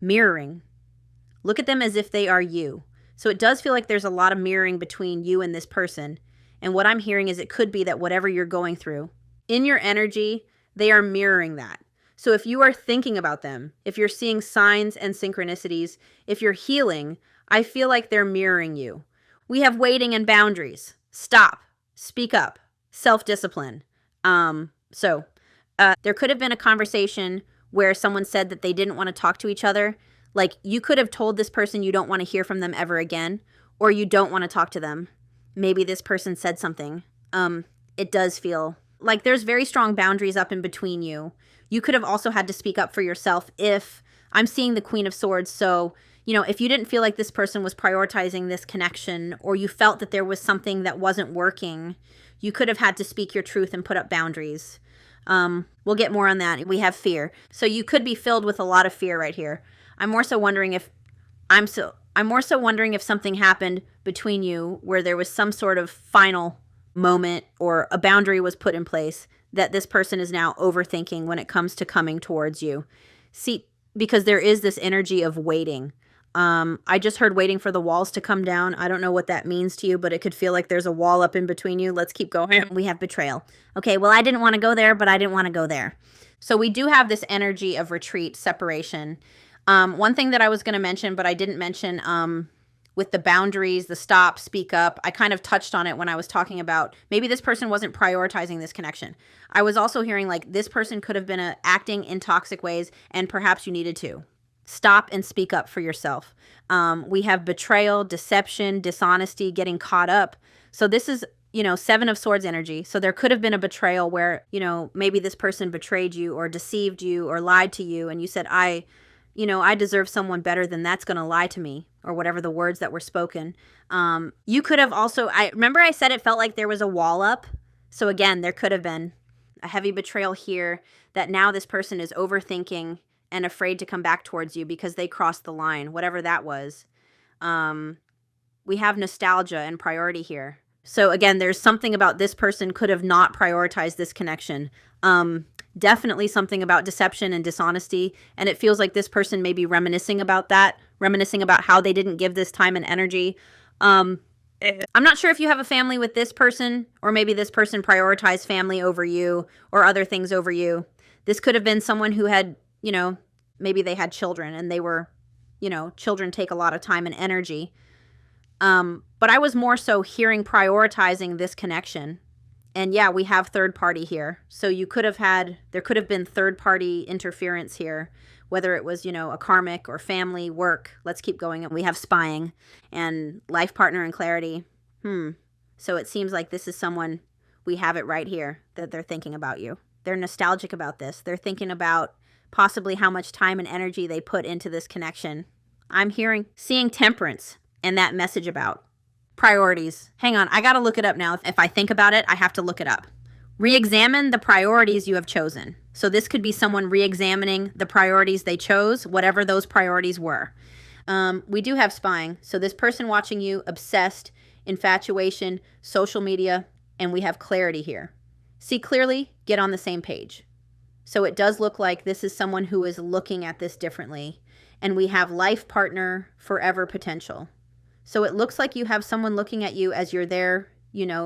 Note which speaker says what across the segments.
Speaker 1: Mirroring. Look at them as if they are you. So it does feel like there's a lot of mirroring between you and this person. And what I'm hearing is it could be that whatever you're going through, in your energy, they are mirroring that. So if you are thinking about them, if you're seeing signs and synchronicities, if you're healing, I feel like they're mirroring you. We have waiting and boundaries. Stop. Speak up. Self-discipline. There could have been a conversation where someone said that they didn't want to talk to each other. Like, you could have told this person you don't want to hear from them ever again, or you don't want to talk to them. Maybe this person said something. It does feel like there's very strong boundaries up in between you. You could have also had to speak up for yourself if I'm seeing the Queen of Swords. So, if you didn't feel like this person was prioritizing this connection, or you felt that there was something that wasn't working, you could have had to speak your truth and put up boundaries. We'll get more on that. We have fear. So you could be filled with a lot of fear right here. I'm more so wondering if something happened between you where there was some sort of final moment or a boundary was put in place that this person is now overthinking when it comes to coming towards you. See, because there is this energy of waiting. I just heard waiting for the walls to come down. I don't know what that means to you, but it could feel like there's a wall up in between you. Let's keep going. We have betrayal. Okay, well, I didn't want to go there, but I didn't want to go there. So we do have this energy of retreat, separation. One thing that I was going to mention, but I didn't mention with the boundaries, the stop, speak up, I kind of touched on it when I was talking about maybe this person wasn't prioritizing this connection. I was also hearing like this person could have been acting in toxic ways and perhaps you needed to. Stop and speak up for yourself. We have betrayal, deception, dishonesty, getting caught up. So this is, Seven of Swords energy. So there could have been a betrayal where, maybe this person betrayed you or deceived you or lied to you. And you said, I deserve someone better than that's going to lie to me, or whatever the words that were spoken. You could have also, I remember I said it felt like there was a wall up. So again, there could have been a heavy betrayal here that now this person is overthinking and afraid to come back towards you because they crossed the line, whatever that was. We have nostalgia and priority here. So again, there's something about this person could have not prioritized this connection. Definitely something about deception and dishonesty. And it feels like this person may be reminiscing about that, reminiscing about how they didn't give this time and energy. I'm not sure if you have a family with this person, or maybe this person prioritized family over you or other things over you. This could have been someone who had, maybe they had children and they were, children take a lot of time and energy. But I was more so hearing prioritizing this connection. And yeah, we have third party here. So there could have been third party interference here, whether it was, a karmic or family, work. Let's keep going. We have spying and life partner and clarity. So it seems like this is someone, we have it right here, that they're thinking about you. They're nostalgic about this. They're thinking about possibly how much time and energy they put into this connection. I'm seeing temperance and that message about priorities. Hang on, I got to look it up now. If I think about it, I have to look it up. Re-examine the priorities you have chosen. So this could be someone re-examining the priorities they chose, whatever those priorities were. We do have spying. So this person watching you, obsessed, infatuation, social media, and we have clarity here. See clearly, get on the same page. So it does look like this is someone who is looking at this differently. And we have life partner, forever potential. So it looks like you have someone looking at you as you're their,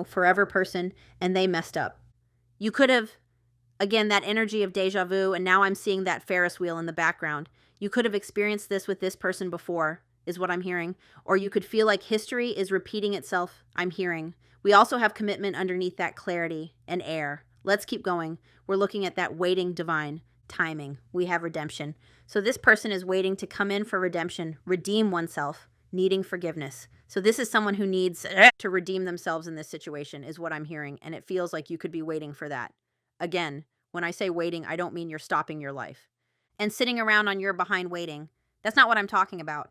Speaker 1: forever person, and they messed up. You could have, again, that energy of deja vu, and now I'm seeing that Ferris wheel in the background. You could have experienced this with this person before, is what I'm hearing. Or you could feel like history is repeating itself, I'm hearing. We also have commitment underneath that clarity and air. Let's keep going. We're looking at that waiting divine timing. We have redemption. So this person is waiting to come in for redemption, redeem oneself, needing forgiveness. So this is someone who needs to redeem themselves in this situation, is what I'm hearing. And it feels like you could be waiting for that. Again, when I say waiting, I don't mean you're stopping your life. And sitting around on your behind waiting, that's not what I'm talking about.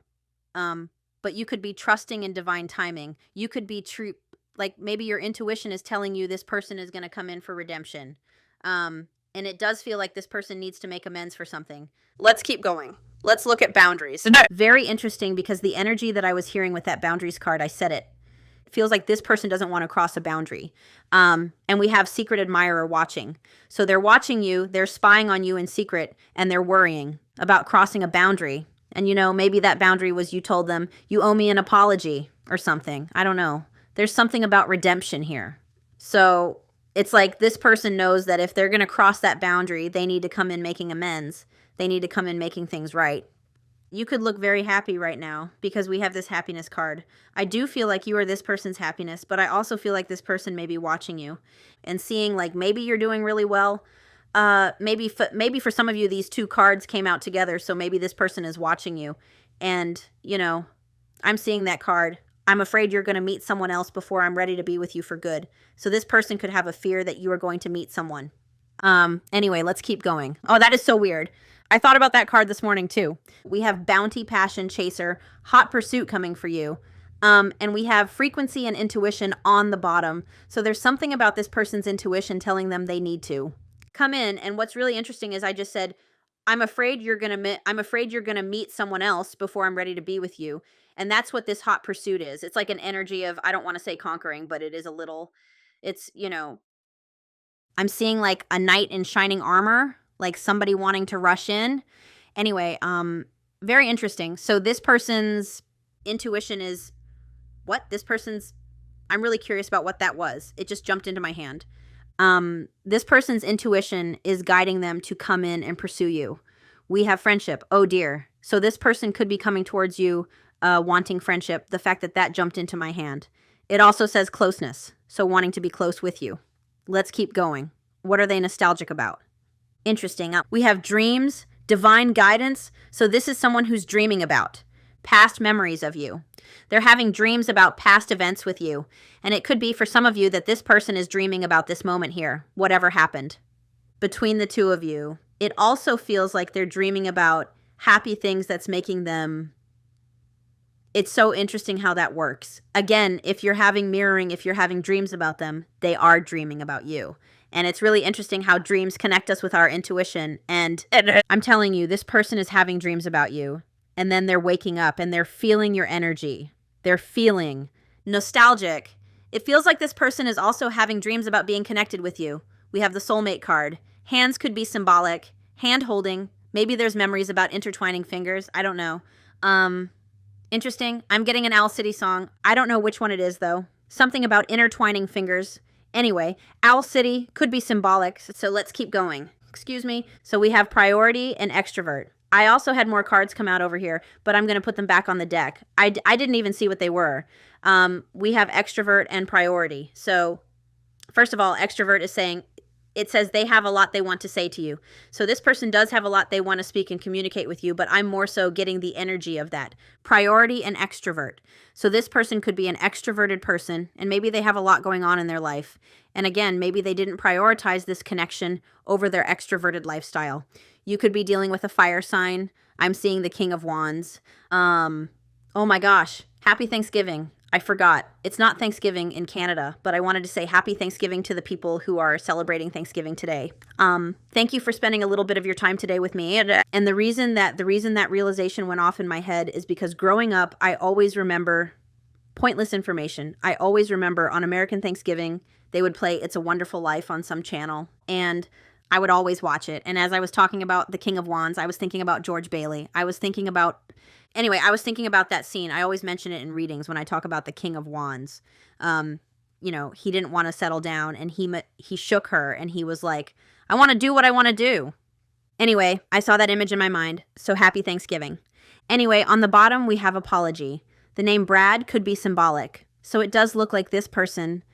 Speaker 1: But you could be trusting in divine timing. You could be true, like maybe your intuition is telling you this person is going to come in for redemption. And it does feel like this person needs to make amends for something. Let's keep going. Let's look at boundaries. Very interesting, because the energy that I was hearing with that boundaries card, I said it. It feels like this person doesn't want to cross a boundary. And we have secret admirer watching. So they're watching you, they're spying on you in secret, and they're worrying about crossing a boundary. And, you know, maybe that boundary was you told them, you owe me an apology or something. I don't know. There's something about redemption here. So it's like this person knows that if they're going to cross that boundary, they need to come in making amends. They need to come in making things right. You could look very happy right now because we have this happiness card. I do feel like you are this person's happiness, but I also feel like this person may be watching you and seeing like maybe you're doing really well. Maybe for some of you, these two cards came out together. So maybe this person is watching you and, you know, I'm seeing that card. I'm afraid you're going to meet someone else before I'm ready to be with you for good. So this person could have a fear that you are going to meet someone. Anyway, let's keep going. Oh, that is so weird. I thought about that card this morning too. We have bounty, passion, chaser, hot pursuit coming for you. And we have frequency and intuition on the bottom. So there's something about this person's intuition telling them they need to come in. And what's really interesting is I just said, I'm afraid you're going to meet someone else before I'm ready to be with you. And that's what this hot pursuit is. It's like an energy of, I don't want to say conquering, but it is a little, it's, you know, I'm seeing like a knight in shining armor, like somebody wanting to rush in. Anyway, very interesting. So this person's intuition is what? I'm really curious about what that was. It just jumped into my hand. This person's intuition is guiding them to come in and pursue you. We have friendship. Oh dear. So this person could be coming towards you, wanting friendship. The fact that jumped into my hand. It also says closeness. So wanting to be close with you. Let's keep going. What are they nostalgic about? Interesting. We have dreams, divine guidance. So this is someone who's dreaming about past memories of you. They're having dreams about past events with you. And it could be for some of you that this person is dreaming about this moment here, whatever happened between the two of you. It also feels like they're dreaming about happy things that's making them. It's so interesting how that works. Again, if you're having dreams about them, they are dreaming about you. And it's really interesting how dreams connect us with our intuition. And I'm telling you, this person is having dreams about you. And then they're waking up and they're feeling your energy. They're feeling nostalgic. It feels like this person is also having dreams about being connected with you. We have the soulmate card. Hands could be symbolic. Hand holding. Maybe there's memories about intertwining fingers. I don't know. Interesting. I'm getting an Owl City song. I don't know which one it is, though. Something about intertwining fingers. Anyway, Owl City could be symbolic, so let's keep going. Excuse me. So we have priority and extrovert. I also had more cards come out over here, but I'm going to put them back on the deck. I didn't even see what they were. We have extrovert and priority. So first of all, extrovert is saying, it says they have a lot they want to say to you. So this person does have a lot they want to speak and communicate with you, but I'm more so getting the energy of that. Priority and extrovert. So this person could be an extroverted person, and maybe they have a lot going on in their life. And again, maybe they didn't prioritize this connection over their extroverted lifestyle. You could be dealing with a fire sign. I'm seeing the King of Wands. Oh my gosh. Happy Thanksgiving. I forgot. It's not Thanksgiving in Canada, but I wanted to say happy Thanksgiving to the people who are celebrating Thanksgiving today. Thank you for spending a little bit of your time today with me. And the reason that realization went off in my head is because growing up, I always remember pointless information. I always remember on American Thanksgiving, they would play It's a Wonderful Life on some channel, and I would always watch it. And as I was talking about the King of Wands, I was thinking about George Bailey. I was thinking about that scene. I always mention it in readings when I talk about the King of Wands. You know, he didn't want to settle down, and he shook her, and he was like, I want to do what I want to do. Anyway, I saw that image in my mind, so happy Thanksgiving. Anyway, on the bottom, we have apology. The name Brad could be symbolic. So it does look like this person.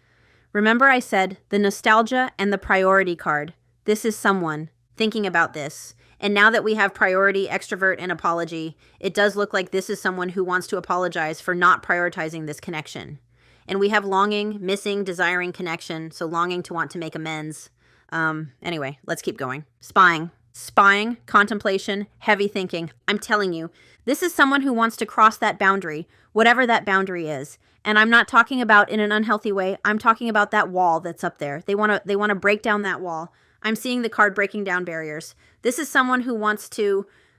Speaker 1: Remember I said the nostalgia and the priority card. This is someone thinking about this. And now that we have priority, extrovert, and apology, it does look like this is someone who wants to apologize for not prioritizing this connection. And we have longing, missing, desiring connection, so longing to want to make amends. Anyway, let's keep going. Spying, contemplation, heavy thinking. I'm telling you, this is someone who wants to cross that boundary, whatever that boundary is. And I'm not talking about in an unhealthy way. I'm talking about that wall that's up there. They want to break down that wall. I'm seeing the card breaking down barriers. This is someone who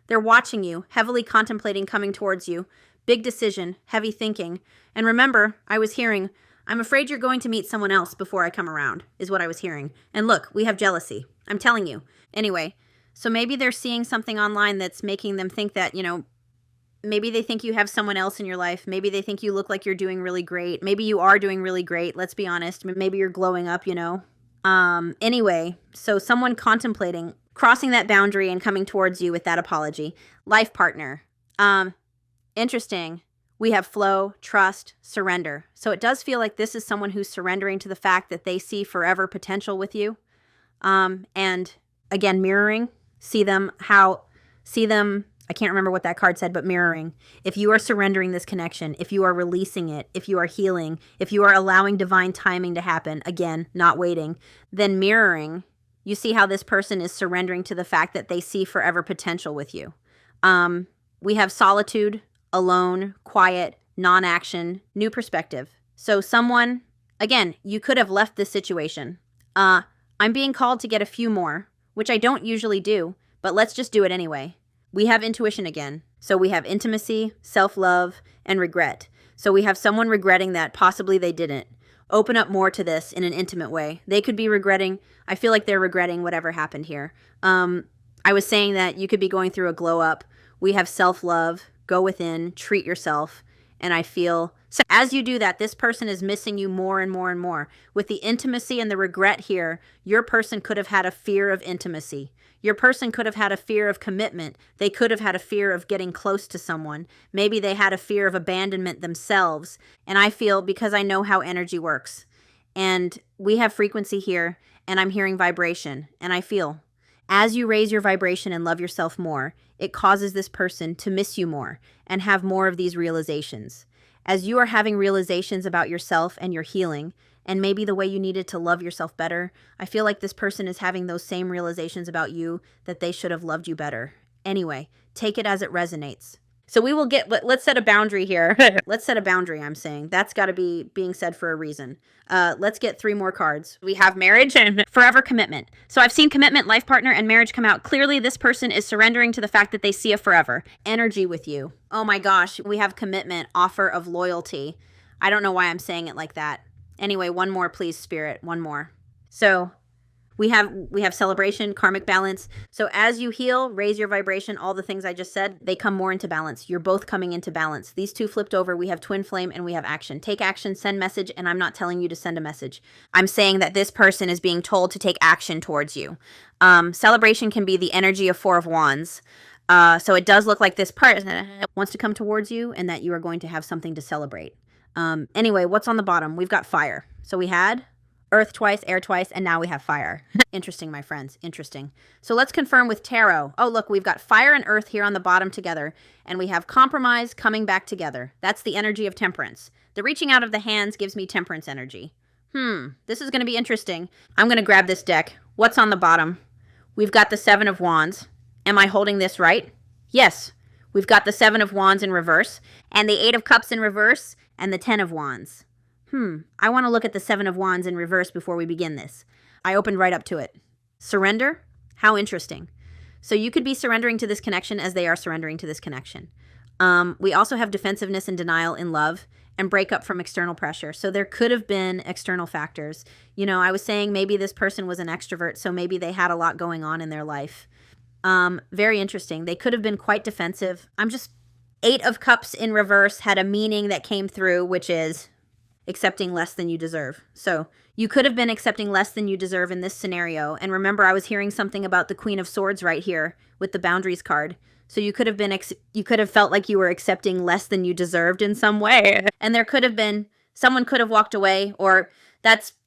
Speaker 1: they're watching you, heavily contemplating coming towards you. Big decision, heavy thinking. And remember, I was hearing, I'm afraid you're going to meet someone else before I come around, is what I was hearing. And look, we have jealousy. I'm telling you. Anyway, so maybe they're seeing something online that's making them think that, Maybe they think you have someone else in your life. Maybe they think you look like you're doing really great. Maybe you are doing really great. Let's be honest. Maybe you're glowing up, you know. Anyway, so someone contemplating crossing that boundary and coming towards you with that apology. Life partner. Interesting. We have flow, trust, surrender. So it does feel like this is someone who's surrendering to the fact that they see forever potential with you. And again, mirroring, see them, I can't remember what that card said, but mirroring. If you are surrendering this connection, if you are releasing it, if you are healing, if you are allowing divine timing to happen, again, not waiting, then mirroring, you see how this person is surrendering to the fact that they see forever potential with you. We have solitude, alone, quiet, non-action, new perspective. So someone, again, you could have left this situation. I'm being called to get a few more, which I don't usually do, but let's just do it anyway. We have intuition again. So we have intimacy, self-love, and regret. So we have someone regretting that possibly they didn't. Open up more to this in an intimate way. They could be regretting, I feel like they're regretting whatever happened here. I was saying that you could be going through a glow up. We have self-love, go within, treat yourself. And I feel, so as you do that, this person is missing you more and more and more. With the intimacy and the regret here, your person could have had a fear of intimacy. Your person could have had a fear of commitment. They could have had a fear of getting close to someone. Maybe they had a fear of abandonment themselves. And I feel, because I know how energy works, and we have frequency here, and I'm hearing vibration, and I feel, as you raise your vibration and love yourself more, it causes this person to miss you more and have more of these realizations. As you are having realizations about yourself and your healing, and maybe the way you needed to love yourself better, I feel like this person is having those same realizations about you, that they should have loved you better. Anyway, take it as it resonates. So we will let's set a boundary here. Let's set a boundary, I'm saying. That's got to be being said for a reason. Let's get 3 more cards. We have marriage and forever commitment. So I've seen commitment, life partner, and marriage come out. Clearly, this person is surrendering to the fact that they see a forever energy with you. Oh my gosh, we have commitment, offer of loyalty. I don't know why I'm saying it like that. Anyway, one more, please, Spirit. One more. So we have celebration, karmic balance. So as you heal, raise your vibration, all the things I just said, they come more into balance. You're both coming into balance. These 2 flipped over. We have twin flame and we have action. Take action, send message, and I'm not telling you to send a message. I'm saying that this person is being told to take action towards you. Celebration can be the energy of 4 of Wands. So it does look like this person wants to come towards you and that you are going to have something to celebrate. Anyway, what's on the bottom? We've got fire. So we had earth twice, air twice, and now we have fire. Interesting, my friends. Interesting. So let's confirm with tarot. Oh, look, we've got fire and earth here on the bottom together, and we have compromise coming back together. That's the energy of temperance. The reaching out of the hands gives me temperance energy. This is going to be interesting. I'm going to grab this deck. What's on the bottom? We've got the 7 of Wands. Am I holding this right? Yes. We've got the 7 of Wands in reverse, and the 8 of Cups in reverse, and the 10 of Wands. I want to look at the 7 of Wands in reverse before we begin this. I opened right up to it. Surrender? How interesting. So you could be surrendering to this connection as they are surrendering to this connection. We also have defensiveness and denial in love and breakup from external pressure. So there could have been external factors. You know, I was saying maybe this person was an extrovert, so maybe they had a lot going on in their life. Very interesting. They could have been quite defensive. 8 of Cups in reverse had a meaning that came through, which is accepting less than you deserve. So you could have been accepting less than you deserve in this scenario. And remember, I was hearing something about the Queen of Swords right here with the boundaries card. So you could have been, you could have felt like you were accepting less than you deserved in some way. And there could have been, someone could have walked away, or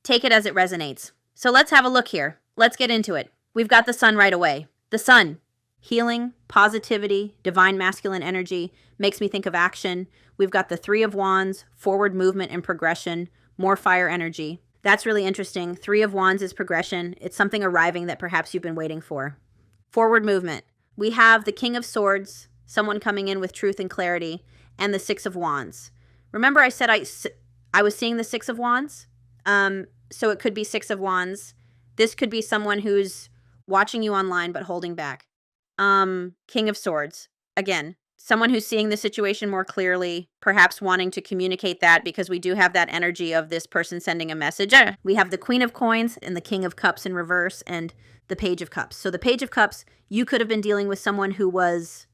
Speaker 1: take it as it resonates. So let's have a look here. Let's get into it. We've got the sun right away. The sun, healing, positivity, divine masculine energy, makes me think of action. We've got the 3 of Wands, forward movement and progression, more fire energy. That's really interesting. 3 of Wands is progression. It's something arriving that perhaps you've been waiting for. Forward movement. We have the King of Swords, someone coming in with truth and clarity, and the 6 of Wands. Remember I said I was seeing the 6 of Wands? So it could be 6 of Wands. This could be someone who's watching you online but holding back. King of Swords. Again, someone who's seeing the situation more clearly, perhaps wanting to communicate that, because we do have that energy of this person sending a message. We have the Queen of Coins and the King of Cups in reverse and the Page of Cups. So the Page of Cups, you could have been dealing with someone who was,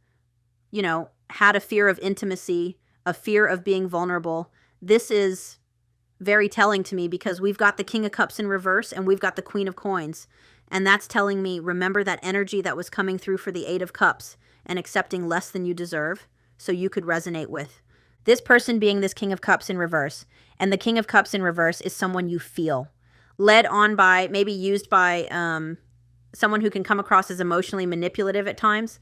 Speaker 1: you know, had a fear of intimacy, a fear of being vulnerable. This is very telling to me because we've got the King of Cups in reverse and we've got the Queen of Coins. And that's telling me, remember that energy that was coming through for the Eight of Cups and accepting less than you deserve so you could resonate with. This person being this King of Cups in reverse. And the King of Cups in reverse is someone you feel. Led on by, maybe used by someone who can come across as emotionally manipulative at times.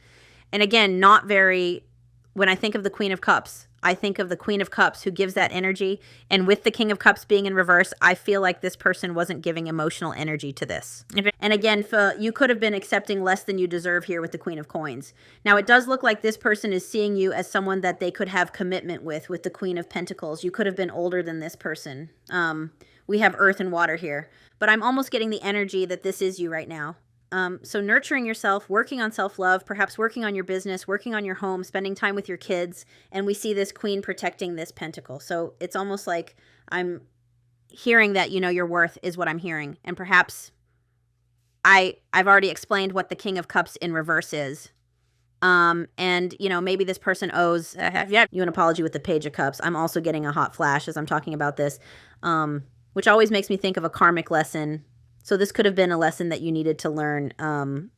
Speaker 1: And again, not very, when I think of the Queen of Cups, I think of the Queen of Cups who gives that energy. And with the King of Cups being in reverse, I feel like this person wasn't giving emotional energy to this. And again, you could have been accepting less than you deserve here with the Queen of Coins. Now, it does look like this person is seeing you as someone that they could have commitment with the Queen of Pentacles. You could have been older than this person. We have earth and water here. But I'm almost getting the energy that this is you right now. So nurturing yourself, working on self-love, perhaps working on your business, working on your home, spending time with your kids, and we see this Queen protecting this Pentacle. So it's almost like I'm hearing that you know your worth is what I'm hearing. And perhaps I've already explained what the King of Cups in reverse is. And, you know, maybe this person owes you an apology with the Page of Cups. I'm also getting a hot flash as I'm talking about this, which always makes me think of a karmic lesson. So this could have been a lesson that you needed to learn,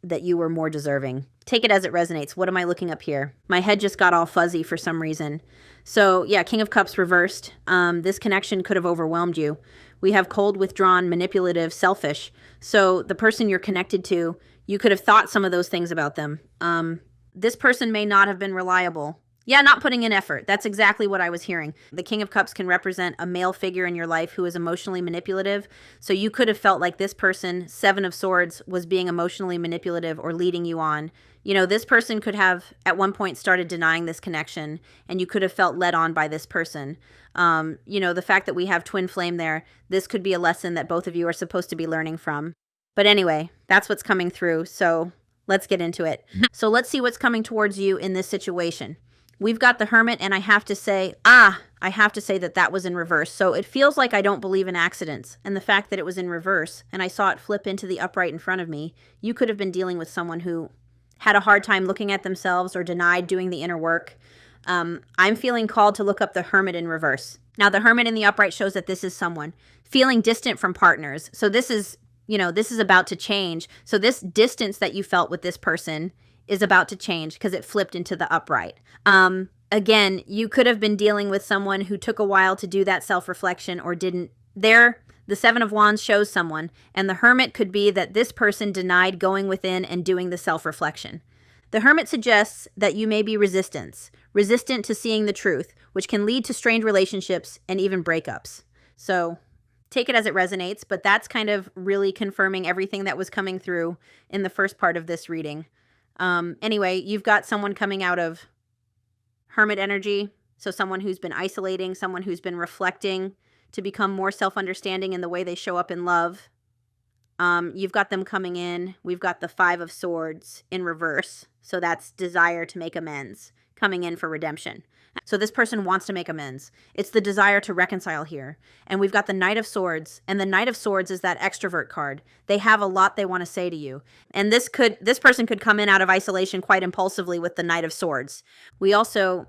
Speaker 1: that you were more deserving. Take it as it resonates. What am I looking up here? My head just got all fuzzy for some reason. So yeah, King of Cups reversed. This connection could have overwhelmed you. We have cold, withdrawn, manipulative, selfish. So the person you're connected to, you could have thought some of those things about them. This person may not have been reliable. Yeah, not putting in effort. That's exactly what I was hearing. The King of Cups can represent a male figure in your life who is emotionally manipulative. So you could have felt like this person, Seven of Swords, was being emotionally manipulative or leading you on. You know, this person could have at one point started denying this connection, and you could have felt led on by this person. You know, the fact that we have twin flame there, this could be a lesson that both of you are supposed to be learning from. But anyway, that's what's coming through. So let's get into it. So let's see what's coming towards you in this situation. We've got the Hermit, and I have to say that that was in reverse. So it feels like I don't believe in accidents. And the fact that it was in reverse, and I saw it flip into the upright in front of me, you could have been dealing with someone who had a hard time looking at themselves or denied doing the inner work. I'm feeling called to look up the Hermit in reverse. Now, the Hermit in the upright shows that this is someone feeling distant from partners. So this is, you know, this is about to change. So this distance that you felt with this person is about to change because it flipped into the upright. Again, you could have been dealing with someone who took a while to do that self-reflection or didn't. There, the Seven of Wands shows someone, and the Hermit could be that this person denied going within and doing the self-reflection. The Hermit suggests that you may be resistant to seeing the truth, which can lead to strained relationships and even breakups. So take it as it resonates, but that's kind of really confirming everything that was coming through in the first part of this reading. Anyway, you've got someone coming out of Hermit energy. So someone who's been isolating, someone who's been reflecting to become more self-understanding in the way they show up in love. You've got them coming in. We've got the Five of Swords in reverse. So that's desire to make amends, coming in for redemption. So this person wants to make amends. It's the desire to reconcile here. And we've got the Knight of Swords. And the Knight of Swords is that extrovert card. They have a lot they want to say to you. And this person could come in out of isolation quite impulsively with the Knight of Swords. We also,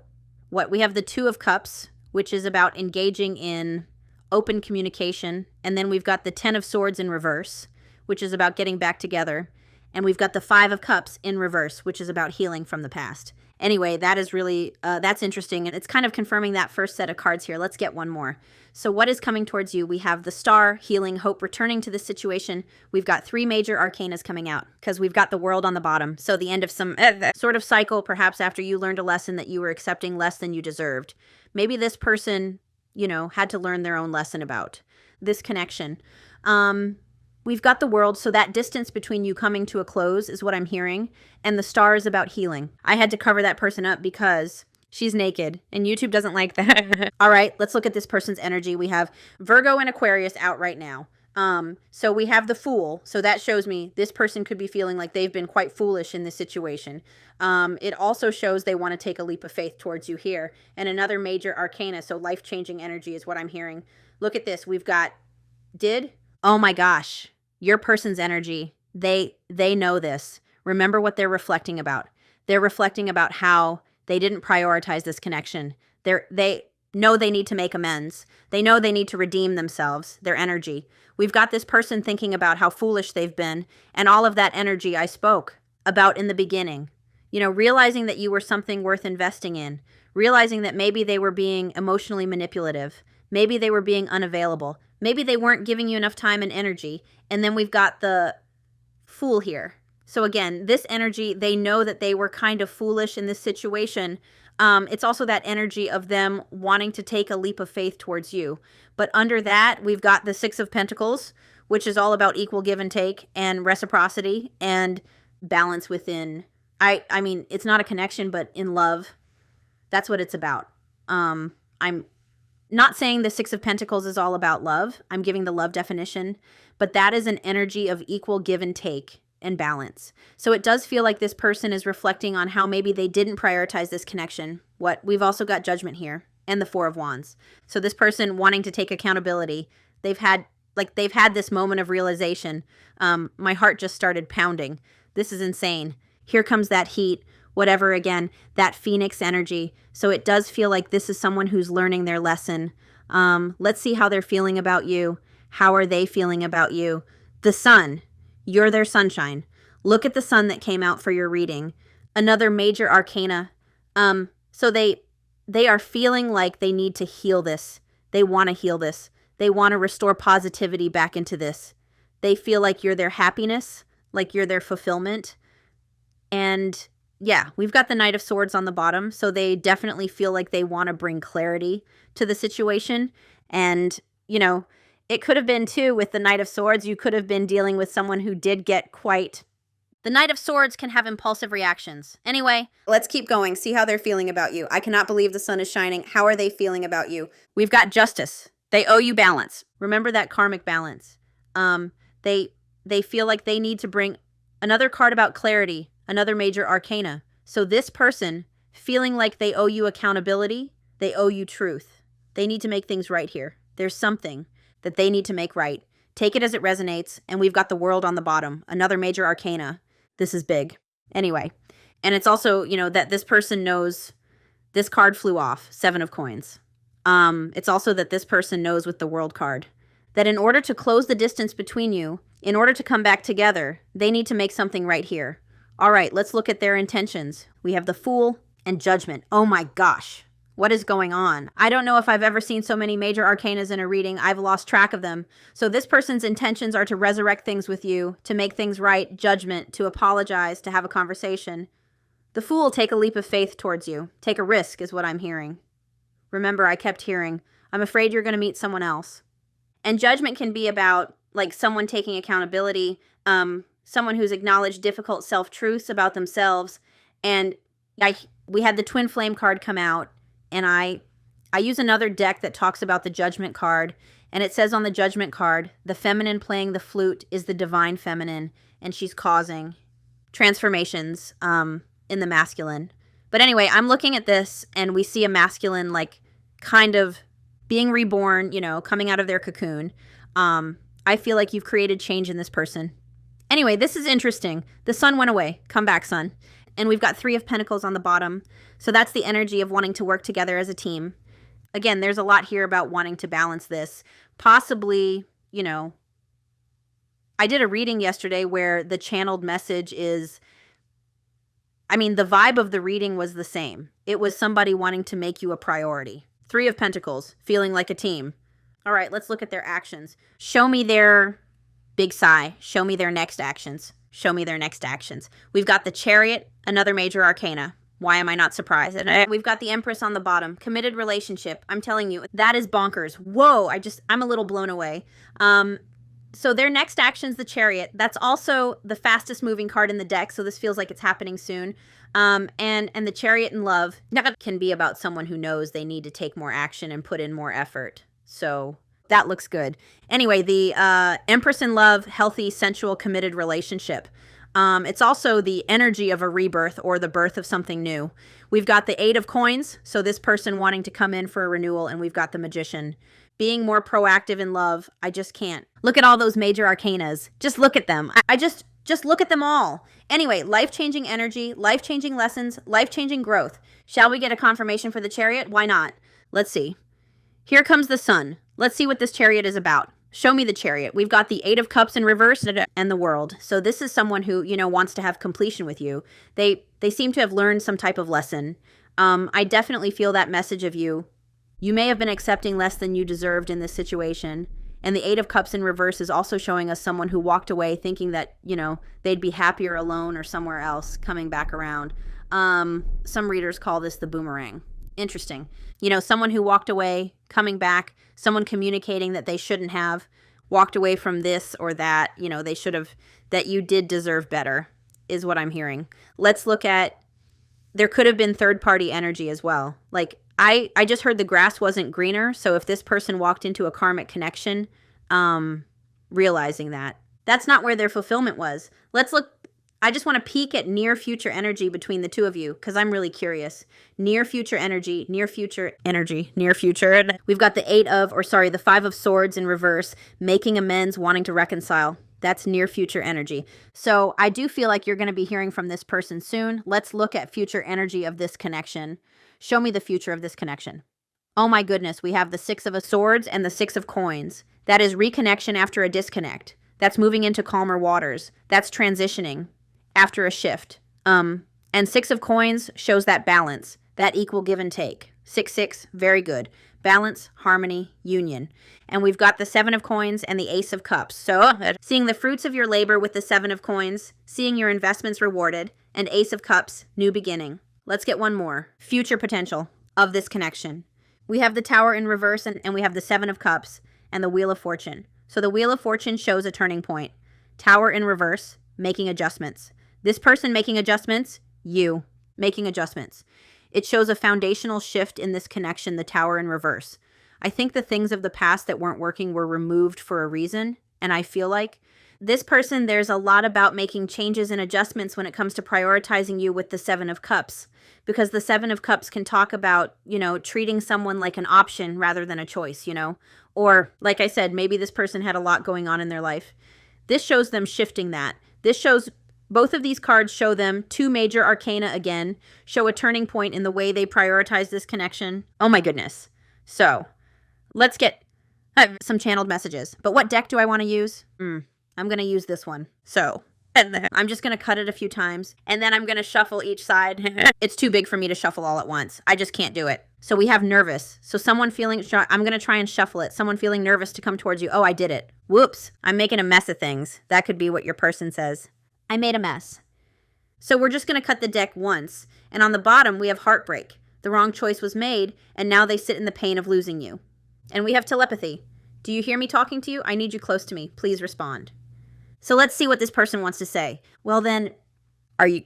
Speaker 1: we have the Two of Cups, which is about engaging in open communication. And then we've got the Ten of Swords in reverse, which is about getting back together. And we've got the Five of Cups in reverse, which is about healing from the past. Anyway, that is really, that's interesting. And it's kind of confirming that first set of cards here. Let's get one more. So what is coming towards you? We have the Star, healing, hope, returning to this situation. We've got three major arcanas coming out because we've got the World on the bottom. So the end of some sort of cycle, perhaps after you learned a lesson that you were accepting less than you deserved. Maybe this person, you know, had to learn their own lesson about this connection. We've got the World, so that distance between you coming to a close is what I'm hearing, and the Star is about healing. I had to cover that person up because she's naked, and YouTube doesn't like that. All right, let's look at this person's energy. We have Virgo and Aquarius out right now. So we have the Fool, so that shows me this person could be feeling like they've been quite foolish in this situation. It also shows they want to take a leap of faith towards you here, and another major arcana, so life-changing energy is what I'm hearing. Look at this. We've got oh my gosh, your person's energy, they know this. Remember what they're reflecting about. They're reflecting about how They didn't prioritize this connection. They know they need to make amends. They know they need to redeem themselves, their energy. We've got this person thinking about how foolish they've been and all of that energy I spoke about in the beginning. You know, realizing that you were something worth investing in, realizing that maybe they were being emotionally manipulative, maybe they were being unavailable, maybe they weren't giving you enough time and energy. And then we've got the Fool here. So again, this energy, they know that they were kind of foolish in this situation. It's also that energy of them wanting to take a leap of faith towards you. But under that, we've got the Six of Pentacles, which is all about equal give and take and reciprocity and balance within. I mean, it's not a connection, but in love, that's what it's about. I'm not saying the Six of Pentacles is all about love. I'm giving the love definition, but that is an energy of equal give and take and balance. So it does feel like this person is reflecting on how maybe they didn't prioritize this connection. We've also got Judgment here and the Four of Wands. So this person wanting to take accountability, they've had this moment of realization. My heart just started pounding. This is insane. Here comes that heat, whatever, again, that Phoenix energy. So it does feel like this is someone who's learning their lesson. Let's see how they're feeling about you. How are they feeling about you? The Sun. You're their sunshine. Look at the sun that came out for your reading. Another major arcana. So they are feeling like they need to heal this. They want to heal this. They want to restore positivity back into this. They feel like you're their happiness, like you're their fulfillment. And yeah, we've got the Knight of Swords on the bottom. So they definitely feel like they want to bring clarity to the situation. And, you know, it could have been, too, with the Knight of Swords, you could have been dealing with someone who did get quite... The Knight of Swords can have impulsive reactions. Anyway, let's keep going. See how they're feeling about you. I cannot believe the sun is shining. How are they feeling about you? We've got Justice. They owe you balance. Remember that karmic balance. They feel like they need to bring another card about clarity, another major arcana. So this person, feeling like they owe you accountability, they owe you truth. They need to make things right here. There's something that they need to make right. Take it as it resonates, and we've got the World on the bottom, another major arcana. This is big. Anyway, and it's also, you know, that this person knows this card flew off, Seven of Coins. It's also that this person knows with the World card that in order to close the distance between you, in order to come back together, they need to make something right here. All right, let's look at their intentions. We have the Fool and Judgment. Oh my gosh. What is going on? I don't know if I've ever seen so many major arcanas in a reading. I've lost track of them. So this person's intentions are to resurrect things with you, to make things right, Judgment, to apologize, to have a conversation. The Fool, take a leap of faith towards you. Take a risk is what I'm hearing. Remember, I kept hearing, I'm afraid you're going to meet someone else. And Judgment can be about like someone taking accountability, someone who's acknowledged difficult self-truths about themselves. And we had the Twin Flame card come out. And I use another deck that talks about the Judgment card. And it says on the Judgment card, the feminine playing the flute is the divine feminine. And she's causing transformations in the masculine. But anyway, I'm looking at this and we see a masculine like kind of being reborn, you know, coming out of their cocoon. I feel like you've created change in this person. Anyway, this is interesting. The sun went away. Come back, sun. And we've got Three of Pentacles on the bottom. So that's the energy of wanting to work together as a team. Again, there's a lot here about wanting to balance this. Possibly, you know, I did a reading yesterday where the channeled message is, I mean, the vibe of the reading was the same. It was somebody wanting to make you a priority. Three of Pentacles, feeling like a team. All right, let's look at their actions. Show me their big sigh. Show me their next actions. Show me their next actions. We've got the Chariot, another major arcana. Why am I not surprised? And we've got the Empress on the bottom. Committed relationship. I'm telling you, that is bonkers. Whoa, I'm a little blown away. So their next action's the Chariot. That's also the fastest moving card in the deck, so this feels like it's happening soon. And the Chariot in love can be about someone who knows they need to take more action and put in more effort. So that looks good. Anyway, the Empress in love, healthy, sensual, committed relationship. It's also the energy of a rebirth or the birth of something new. We've got the Eight of Coins, so this person wanting to come in for a renewal, and we've got the Magician. Being more proactive in love, I just can't. Look at all those major arcanas. Just look at them. I just Just look at them all. Anyway, life-changing energy, life-changing lessons, life-changing growth. Shall we get a confirmation for the Chariot? Why not? Let's see. Here comes the Sun. Let's see what this Chariot is about. Show me the Chariot. We've got the Eight of Cups in reverse and the World. So this is someone who, wants to have completion with you. They seem to have learned some type of lesson. I definitely feel that message of you. You may have been accepting less than you deserved in this situation. And the Eight of Cups in reverse is also showing us someone who walked away thinking that, they'd be happier alone or somewhere else, coming back around. Some readers call this the boomerang. Interesting. Someone who walked away, coming back, someone communicating that they shouldn't have, walked away from this or that, they should have, that you did deserve better, is what I'm hearing. Let's look at, there could have been third-party energy as well. Like, I just heard the grass wasn't greener, so if this person walked into a karmic connection, realizing that. That's not where their fulfillment was. Let's look, I just want to peek at near future energy between the two of you, because I'm really curious. Near future energy, near future energy, near future. We've got the Five of Swords in reverse, making amends, wanting to reconcile. That's near future energy. So I do feel like you're going to be hearing from this person soon. Let's look at future energy of this connection. Show me the future of this connection. Oh my goodness, we have the Six of Swords and the Six of Coins. That is reconnection after a disconnect. That's moving into calmer waters. That's transitioning after a shift. And Six of Coins shows that balance, that equal give and take. 6-6, very good. Balance, harmony, union. And we've got the Seven of Coins and the Ace of Cups. So seeing the fruits of your labor with the Seven of Coins, seeing your investments rewarded, and Ace of Cups, new beginning. Let's get one more. Future potential of this connection. We have the Tower in reverse and we have the Seven of Cups and the Wheel of Fortune. So the Wheel of Fortune shows a turning point. Tower in reverse, making adjustments. This person making adjustments, you making adjustments. It shows a foundational shift in this connection, the Tower in reverse. I think the things of the past that weren't working were removed for a reason, and I feel like this person, there's a lot about making changes and adjustments when it comes to prioritizing you with the Seven of Cups, because the Seven of Cups can talk about, treating someone like an option rather than a choice, or like I said, maybe this person had a lot going on in their life. This shows them shifting that. This shows, both of these cards show them two major arcana again, show a turning point in the way they prioritize this connection. Oh my goodness. So let's get some channeled messages. But what deck do I want to use? I'm going to use this one. So, and then I'm just going to cut it a few times, and then I'm going to shuffle each side. It's too big for me to shuffle all at once. I just can't do it. So we have nervous. So someone feeling, I'm going to try and shuffle it. Someone feeling nervous to come towards you. Oh, I did it. Whoops. I'm making a mess of things. That could be what your person says. I made a mess. So we're just going to cut the deck once. And on the bottom, we have heartbreak. The wrong choice was made, and now they sit in the pain of losing you. And we have telepathy. Do you hear me talking to you? I need you close to me. Please respond. So let's see what this person wants to say. Well then, are you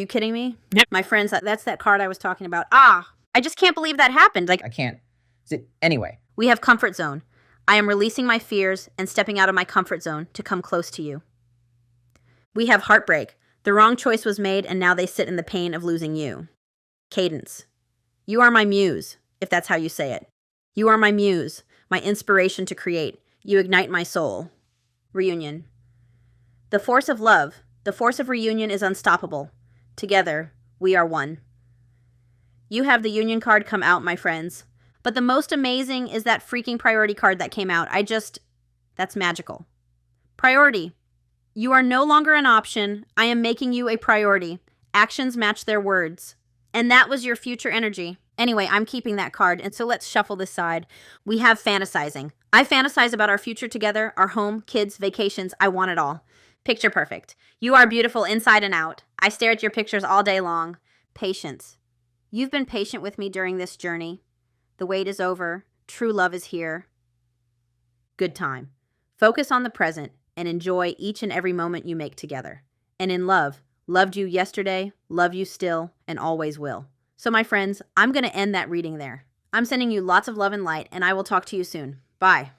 Speaker 1: kidding me? Yep. My friends, that's that card I was talking about. I just can't believe that happened. Like,
Speaker 2: I can't. Anyway.
Speaker 1: We have comfort zone. I am releasing my fears and stepping out of my comfort zone to come close to you. We have heartbreak. The wrong choice was made, and now they sit in the pain of losing you. Cadence. You are my muse, if that's how you say it. You are my muse, my inspiration to create. You ignite my soul. Reunion. The force of love, the force of reunion is unstoppable. Together, we are one. You have the union card come out, my friends. But the most amazing is that freaking priority card that came out. That's magical. Priority. You are no longer an option. I am making you a priority. Actions match their words. And that was your future energy. Anyway, I'm keeping that card, and so let's shuffle this side. We have fantasizing. I fantasize about our future together, our home, kids, vacations. I want it all. Picture perfect. You are beautiful inside and out. I stare at your pictures all day long. Patience. You've been patient with me during this journey. The wait is over. True love is here. Good time. Focus on the present and enjoy each and every moment you make together. And in love, loved you yesterday, love you still, and always will. So my friends, I'm going to end that reading there. I'm sending you lots of love and light, and I will talk to you soon. Bye.